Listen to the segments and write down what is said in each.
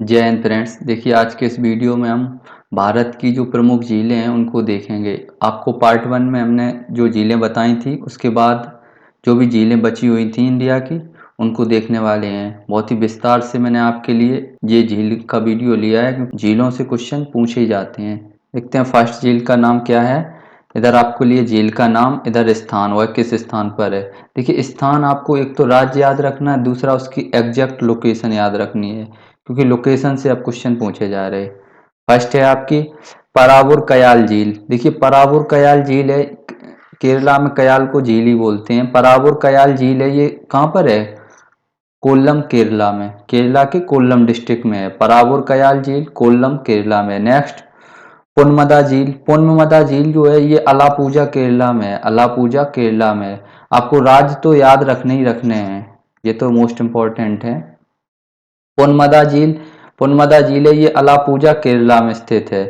जय हिंद फ्रेंड्स। देखिए आज के इस वीडियो में हम भारत की जो प्रमुख झीलें हैं उनको देखेंगे। आपको पार्ट वन में हमने जो झीलें बताई थी उसके बाद जो भी झीलें बची हुई थी इंडिया की उनको देखने वाले हैं। बहुत ही विस्तार से मैंने आपके लिए ये झील का वीडियो लिया है क्योंकि झीलों से क्वेश्चन पूछे ही जाते हैं। देखते हैं फर्स्ट झील का नाम क्या है। इधर आपको लिए झील का नाम, इधर स्थान, वह किस स्थान पर है। देखिए स्थान आपको एक तो राज्य याद रखना है, दूसरा उसकी एग्जैक्ट लोकेशन याद रखनी है क्योंकि लोकेशन से अब क्वेश्चन पूछे जा रहे हैं। फर्स्ट है आपकी परावुर कयाल झील। देखिए परावुर कयाल झील है, केरला में कयाल को झील ही बोलते हैं। परावुर कयाल झील है, ये कहाँ पर है? कोल्लम केरला में, केरला के कोल्लम डिस्ट्रिक्ट में है। परावुर कयाल झील कोल्लम केरला में। नेक्स्ट पुनमदा झील। पुनमदा झील जो है ये अलापुजा केरला में है, अलापुजा केरला में है। आपको राज्य तो याद रखने ही रखने हैं, ये तो मोस्ट इम्पोर्टेंट है। पुनमदा झील, पुनमदा झील है ये अलापुजा केरला में स्थित है।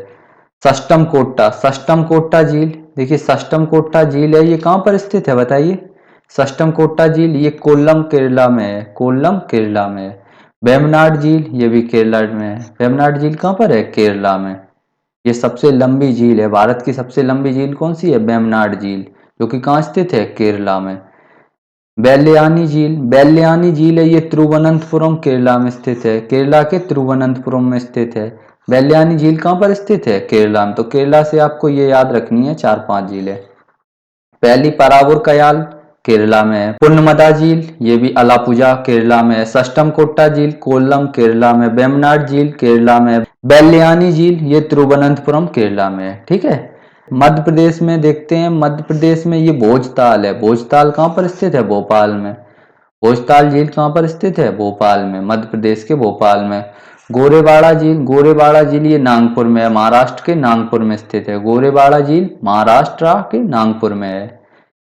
सष्टम कोट्टा, सष्टम कोट्टा झील। देखिए सष्टम कोट्टा झील है ये कहाँ पर स्थित है बताइए। सष्टम कोट्टा झील ये कोल्लम केरला में है, कोल्लम केरला में है। वेम्बनाड झील ये भी केरला में है। वेम्बनाड झील कहाँ पर है? केरला में। ये सबसे लंबी झील है, भारत की सबसे लंबी झील कौन सी है? वेम्बनाड झील, जो कि कहाँ स्थित है? केरला में। बेल्लियानी झील, बेल्लियानी झील है ये तिरुवनंतपुरम केरला में स्थित है, केरला के तिरुवनंतपुरम में स्थित है। बेल्लियानी झील कहाँ पर स्थित है? केरला में। तो केरला से आपको ये याद रखनी है 4-5 झीलें। पहली परावुर कयाल केरला में है। पुन्नमदा झील ये भी अलापुजा केरला में है। सष्टम कोट्टा झील कोल्लम केरला में। वेम्बनाड झील केरला में। बेल्लियानी झील ये तिरुवनंतपुरम केरला में है। ठीक है। मध्य प्रदेश में देखते हैं, मध्य प्रदेश में ये भोजताल है। भोजताल कहाँ पर स्थित है? भोपाल में। भोजताल झील कहाँ पर स्थित है? भोपाल में, मध्य प्रदेश के भोपाल में। गोरेवाड़ा झील, गोरेवाड़ा झील ये नागपुर में है, महाराष्ट्र के नागपुर में स्थित है। गोरेवाड़ा झील महाराष्ट्र के नागपुर में है।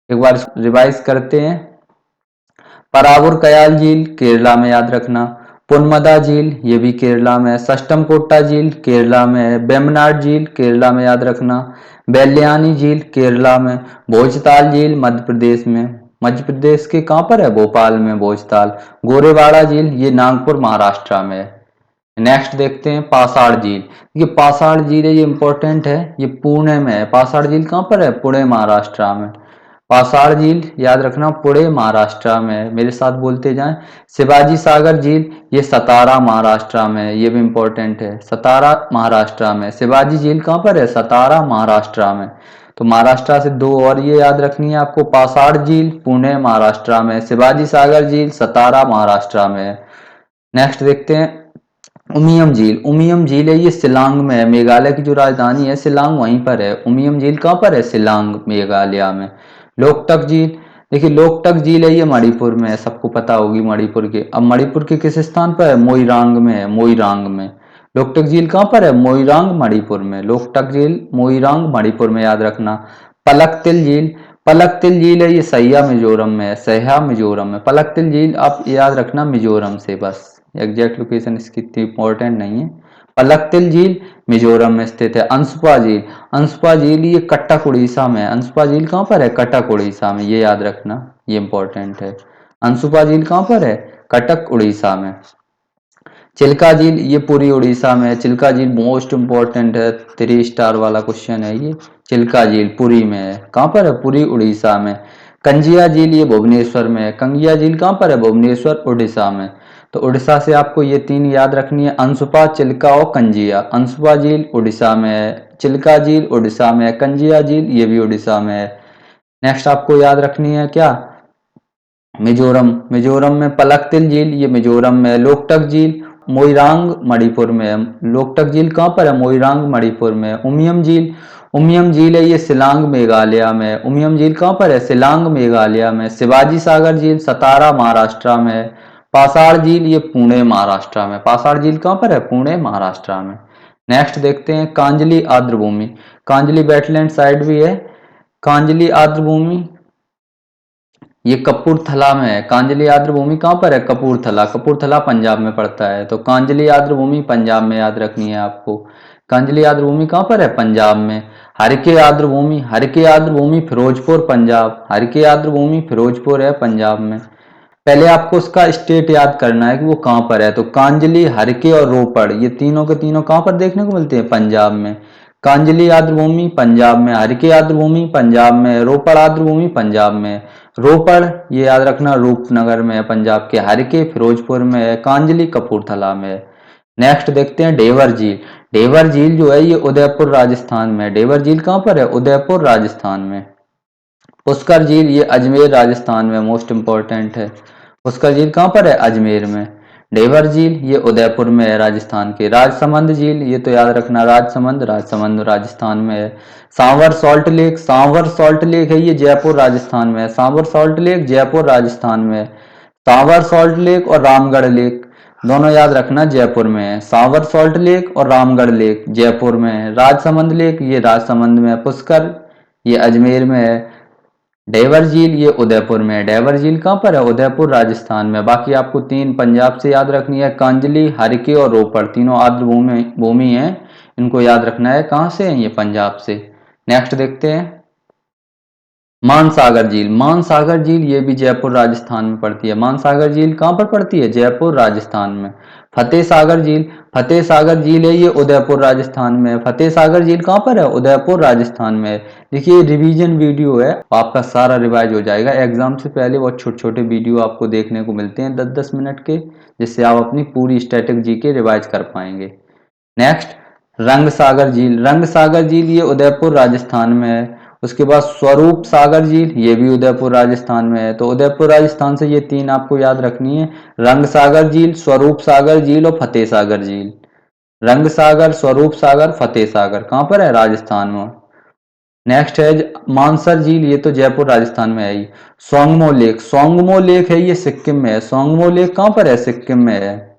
एक बार रिवाइज करते हैं। परावुर कयाल झील केरला में याद रखना। पुनमदा झील ये भी केरला में है। सष्टम कोट्टा झील केरला में है। वेम्बनाड झील केरला में याद रखना। बेल्लियानी झील केरला में। भोजताल झील मध्य प्रदेश में, मध्य प्रदेश के कहाँ पर है? भोपाल में भोजताल। गोरेवाड़ा झील ये नागपुर महाराष्ट्र में है। नेक्स्ट देखते हैं पासाड़ झील। ये पासाड़ झील है, ये इंपॉर्टेंट है, ये पुणे में है। पासाड़ झील कहाँ पर है? पुणे महाराष्ट्र में। पासाड़ झील याद रखना पुणे महाराष्ट्र में है। मेरे साथ बोलते जाएं। शिवाजी सागर झील ये सतारा महाराष्ट्र में है, ये भी इंपॉर्टेंट है, सतारा महाराष्ट्र में। शिवाजी झील कहाँ पर है? सतारा महाराष्ट्र में। तो महाराष्ट्र से दो और ये याद रखनी है आपको। पासाड़ झील पुणे महाराष्ट्र में, शिवाजी सागर झील सतारा महाराष्ट्र में है। नेक्स्ट देखते हैं उमियम झील। उमियम झील है ये शिलांग में है, मेघालय की जो राजधानी है शिलांग वहीं पर है। उमियम झील कहाँ पर है? शिलांग मेघालय में। लोकटक झील, देखिए लोकटक झील है ये मणिपुर में है, सबको पता होगी मणिपुर के। अब मणिपुर के किस स्थान पर है? मोइरांग में है, मोइरांग में। लोकटक झील कहाँ पर है? मोइरांग मणिपुर में। लोकटक झील मोइरांग मणिपुर में याद रखना। पलक तिल झील, पलक तिल झील है ये सहिया मिजोरम में है, सहिया मिजोरम में। पलक तिल झील आप याद रखना मिजोरम से, बस एग्जैक्ट लोकेशन इसकी इतनी इंपॉर्टेंट नहीं है। पलकतिल झील मिजोरम में स्थित है। अंशुपा झील, अंशुपा झील ये कटक उड़ीसा में है। अंशुपा झील कहाँ पर है? कटक उड़ीसा में, ये याद रखना, ये इंपॉर्टेंट है। अंशुपा झील कहाँ पर है? कटक उड़ीसा में। चिल्का झील ये पूरी उड़ीसा में है। चिल्का झील मोस्ट इंपॉर्टेंट है, 3 स्टार वाला क्वेश्चन है ये। चिल्का झील पुरी में है, कहाँ पर है? पूरी उड़ीसा में। कंजिया झील ये भुवनेश्वर में है। कंगिया झील कहाँ पर है? भुवनेश्वर उड़ीसा में। तो उड़ीसा से आपको ये 3 याद रखनी है, अंशुपा, चिल्का और कंजिया। अंशुपा झील उड़ीसा में है, चिल्का झील उड़ीसा में है, कंजिया झील ये भी उड़ीसा में है। नेक्स्ट आपको याद रखनी है क्या? मिजोरम, मिजोरम में पलकतिल झील ये मिजोरम में है। लोकटक झील मोइरांग मणिपुर में है। लोकटक झील कहाँ पर है? मोइरांग मणिपुर में है। उमियम झील, उमियम झील है ये शिलांग मेघालय में है। उमियम झील कहाँ पर है? शिलांग मेघालय में। शिवाजी सागर झील सतारा महाराष्ट्र में है। पासाड़ झील ये पुणे महाराष्ट्र में। पासाड़ झील कहाँ पर है? पुणे महाराष्ट्र में। नेक्स्ट देखते हैं कांजली आर्द्रभूमि। कांजली वेटलैंड साइड भी है। कांजली आर्द्रभूमि ये कपूरथला में है। कांजली आर्द्रभूमि कहाँ पर है? कपूरथला, कपूरथला पंजाब में पड़ता है। तो कांजली आर्द्रभूमि पंजाब में याद रखनी है आपको। कांजली आर्द्रभूमि कहाँ पर है? पंजाब में। हरके आर्द्रभूमि, हरके आर्द्रभूमि फिरोजपुर पंजाब, हरके आर्द्रभूमि फिरोजपुर है पंजाब में। पहले आपको उसका स्टेट याद करना है कि वो कहाँ पर है। तो कांजली, हरके और रोपड़ ये तीनों के तीनों कहाँ पर देखने को मिलते हैं? पंजाब में। कांजली आर्द्रभूमि पंजाब में, हरके आर्द्रभूमि पंजाब में, रोपड़ आर्द्रभूमि पंजाब में। रोपड़ ये याद रखना रूपनगर में है पंजाब के, हरके फिरोजपुर में है, कांजलि कपूरथला में है। नेक्स्ट देखते हैं ढेवर झील। ढेवर झील जो है ये उदयपुर राजस्थान में है। ढेवर झील कहाँ पर है? उदयपुर राजस्थान में। पुष्कर झील ये अजमेर राजस्थान में, मोस्ट इंपॉर्टेंट है। पुष्कर झील कहाँ पर है? अजमेर में। ढेवर झील ये उदयपुर में है राजस्थान के। राजसमंद झील ये तो याद रखना राजसमंद, राजसमंद राजस्थान में है। सांवर सॉल्ट लेक, सांवर सॉल्ट लेक है ये जयपुर राजस्थान में है। सांवर सॉल्ट लेक जयपुर राजस्थान में है। सांवर सॉल्ट लेक और रामगढ़ लेक दोनों याद रखना जयपुर में है। सांवर सॉल्ट लेक और रामगढ़ लेक जयपुर में है। राजसमंद लेक ये राजसमंद में है। पुष्कर ये अजमेर में है। ढेवर झील ये उदयपुर में है। ढेवर झील कहाँ पर है? उदयपुर राजस्थान में। बाकी आपको तीन पंजाब से याद रखनी है, कांजली, हरके और रोपड़ तीनों आर्द्र भूमि भूमि है, इनको याद रखना है। कहाँ से है? ये पंजाब से। नेक्स्ट देखते हैं मानसागर झील। मानसागर झील ये भी जयपुर राजस्थान में पड़ती है। मानसागर झील कहाँ पर पड़ती है? जयपुर राजस्थान में। फतेह सागर झील, फतेह सागर झील है ये उदयपुर राजस्थान में है। फतेह सागर झील कहाँ पर है? उदयपुर राजस्थान में है। देखिए रिवीजन वीडियो है, आपका सारा रिवाइज हो जाएगा। एग्जाम से पहले बहुत छोटे छोटे वीडियो आपको देखने को मिलते हैं 10-10 मिनट के, जिससे आप अपनी पूरी स्टैटिक जीके रिवाइज कर पाएंगे। नेक्स्ट रंग सागर झील। रंग सागर झील ये उदयपुर राजस्थान में है। उसके बाद स्वरूप सागर झील ये भी उदयपुर राजस्थान में है। तो उदयपुर राजस्थान से ये तीन आपको याद रखनी है, रंग सागर झील, स्वरूप सागर झील और फतेह सागर झील। रंग सागर, स्वरूप सागर, फतेह सागर कहाँ पर है? राजस्थान में। नेक्स्ट है मानसर झील, ये तो जयपुर राजस्थान में है ही। सोंगमो लेक, सोंगमो लेक है ये सिक्किम में है। सोंगमो लेक कहाँ पर है? सिक्किम में है।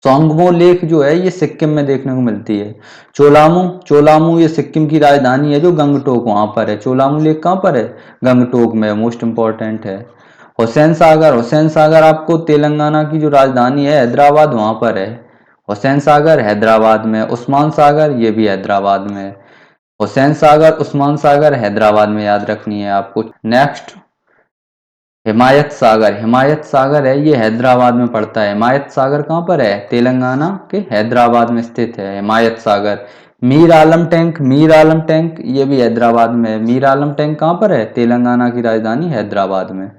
सोंगमो लेक जो है ये सिक्किम में देखने को मिलती है। चोलामू, चोलामू ये सिक्किम की राजधानी है जो गंगटोक वहां पर है। चोलामू लेक कहाँ पर है? गंगटोक में, मोस्ट इंपॉर्टेंट है। हुसैन सागर, हुसैन सागर आपको तेलंगाना की जो राजधानी है हैदराबाद वहां पर है। हुसैन सागर हैदराबाद में। उस्मान सागर ये भी हैदराबाद में है। हुसैन सागर, उस्मान सागर हैदराबाद में याद रखनी है आपको। नेक्स्ट हिमायत सागर। हिमायत सागर है ये हैदराबाद में पड़ता है। हिमायत सागर कहाँ पर है? तेलंगाना के हैदराबाद में स्थित है हिमायत सागर। मीर आलम टैंक, मीर आलम टैंक ये भी हैदराबाद में है। मीर आलम टैंक कहाँ पर है? तेलंगाना की राजधानी हैदराबाद में।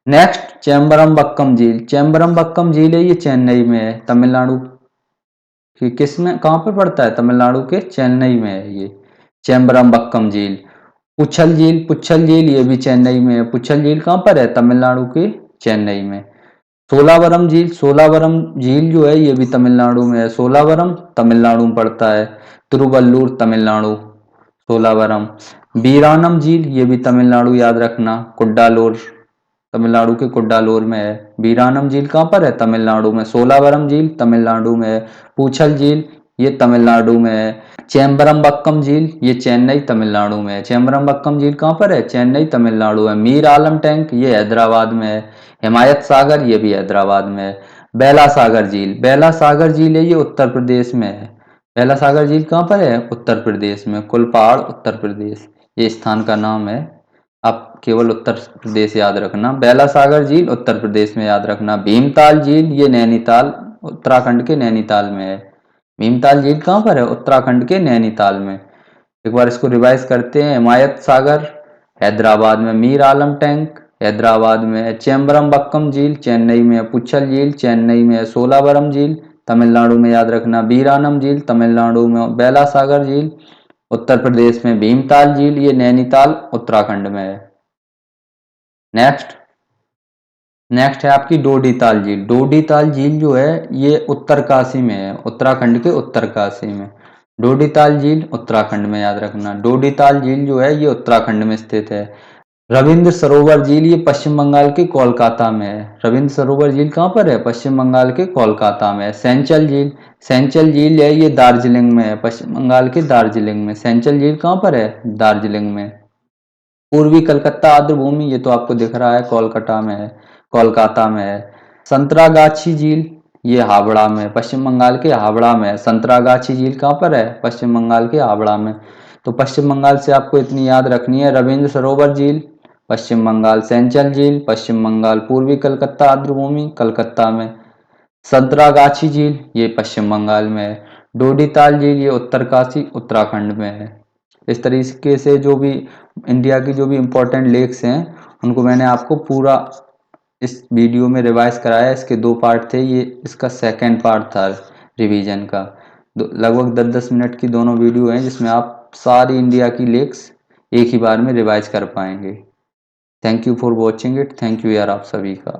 नेक्स्ट चेम्बरम बक्कम झील। चेम्बरम बक्कम झील है ये चेन्नई में है, तमिलनाडु की। किस में, कहाँ पर पड़ता है? तमिलनाडु के चेन्नई में है ये चेम्बरम बक्कम झील। पुच्छल झील, पुच्छल झील ये भी चेन्नई में है। पुच्छल झील कहाँ पर है? तमिलनाडु के चेन्नई में। सोलावरम झील, सोलावरम झील जो है ये भी तमिलनाडु में है। सोलावरम तमिलनाडु में पड़ता है। तिरुवल्लुर तमिलनाडु। सोलावरम। बीरानम झील ये भी तमिलनाडु याद रखना, कुड्डालोर तमिलनाडु के कुड्डालोर में है। बीरानम झील कहाँ पर है? तमिलनाडु में। सोलावरम झील तमिलनाडु में है। पूछल झील ये तमिलनाडु में है। चेम्बरम बक्कम झील ये चेन्नई तमिलनाडु में है। चेम्बरम बक्कम झील कहाँ पर है? चेन्नई तमिलनाडु है। मीर आलम टैंक ये हैदराबाद में है। हिमायत सागर ये भी हैदराबाद में है। बेला सागर झील, बेला सागर झील है ये उत्तर प्रदेश में है। बेला सागर झील कहाँ पर है? उत्तर प्रदेश में। कुलपहाड़ उत्तर प्रदेश ये स्थान का नाम है। आप केवल उत्तर प्रदेश याद रखना। बेला सागर झील उत्तर प्रदेश में याद रखना। भीमताल झील ये नैनीताल, उत्तराखंड के नैनीताल में है। भीमताल झील कहाँ पर है? उत्तराखंड के नैनीताल में। एक बार इसको रिवाइज करते हैं। हिमायत सागर हैदराबाद में। मीर आलम टैंक हैदराबाद में है। चेम्बरम बक्कम झील चेन्नई में है। पुच्छल झील चेन्नई में है। सोलावरम झील तमिलनाडु में याद रखना। बीरानम झील तमिलनाडु में। बेला सागर झील उत्तर प्रदेश में। भीमताल झील ये नैनीताल उत्तराखंड में है। नेक्स्ट नेक्स्ट है आपकी डोडी ताल झील। डोडी ताल झील जो है ये उत्तरकाशी में है, उत्तराखंड के उत्तरकाशी में। डोडी ताल झील उत्तराखंड में याद रखना। डोडी ताल झील जो है ये उत्तराखंड में स्थित है। रविंद्र सरोवर झील ये पश्चिम बंगाल के कोलकाता में है। रविंद्र सरोवर झील कहाँ पर है? पश्चिम बंगाल के कोलकाता में है। सेंचल झील, सेंचल झील है ये दार्जिलिंग में है, पश्चिम बंगाल के दार्जिलिंग में। सेंचल झील कहाँ पर है? दार्जिलिंग में। पूर्वी कलकत्ता आर्द्रभूमि ये तो आपको दिख रहा है, कोलकाता में है, कोलकाता में है। संतरागाछी झील ये हावड़ा में, पश्चिम बंगाल के हावड़ा में है। संतरागाछी झील कहाँ पर है? पश्चिम बंगाल के हावड़ा में। तो पश्चिम बंगाल से आपको इतनी याद रखनी है। रविंद्र सरोवर झील पश्चिम बंगाल सेंचल झील, पश्चिम बंगाल पूर्वी कलकत्ता आर्द्रभूमि कलकत्ता में, संतरागाछी झील ये पश्चिम बंगाल में है, डोडीताल झील ये उत्तरकाशी उत्तराखंड में है। इस तरीके से जो भी इंडिया की जो भी इम्पोर्टेंट लेक्स हैं उनको मैंने आपको पूरा इस वीडियो में रिवाइज कराया। इसके 2 पार्ट थे, ये इसका सेकंड पार्ट था रिवीजन का। लगभग 10-10 मिनट की दोनों वीडियो हैं जिसमें आप सारी इंडिया की लेक्स एक ही बार में रिवाइज कर पाएंगे। Thank you for watching it. Thank you यार आप सभी का।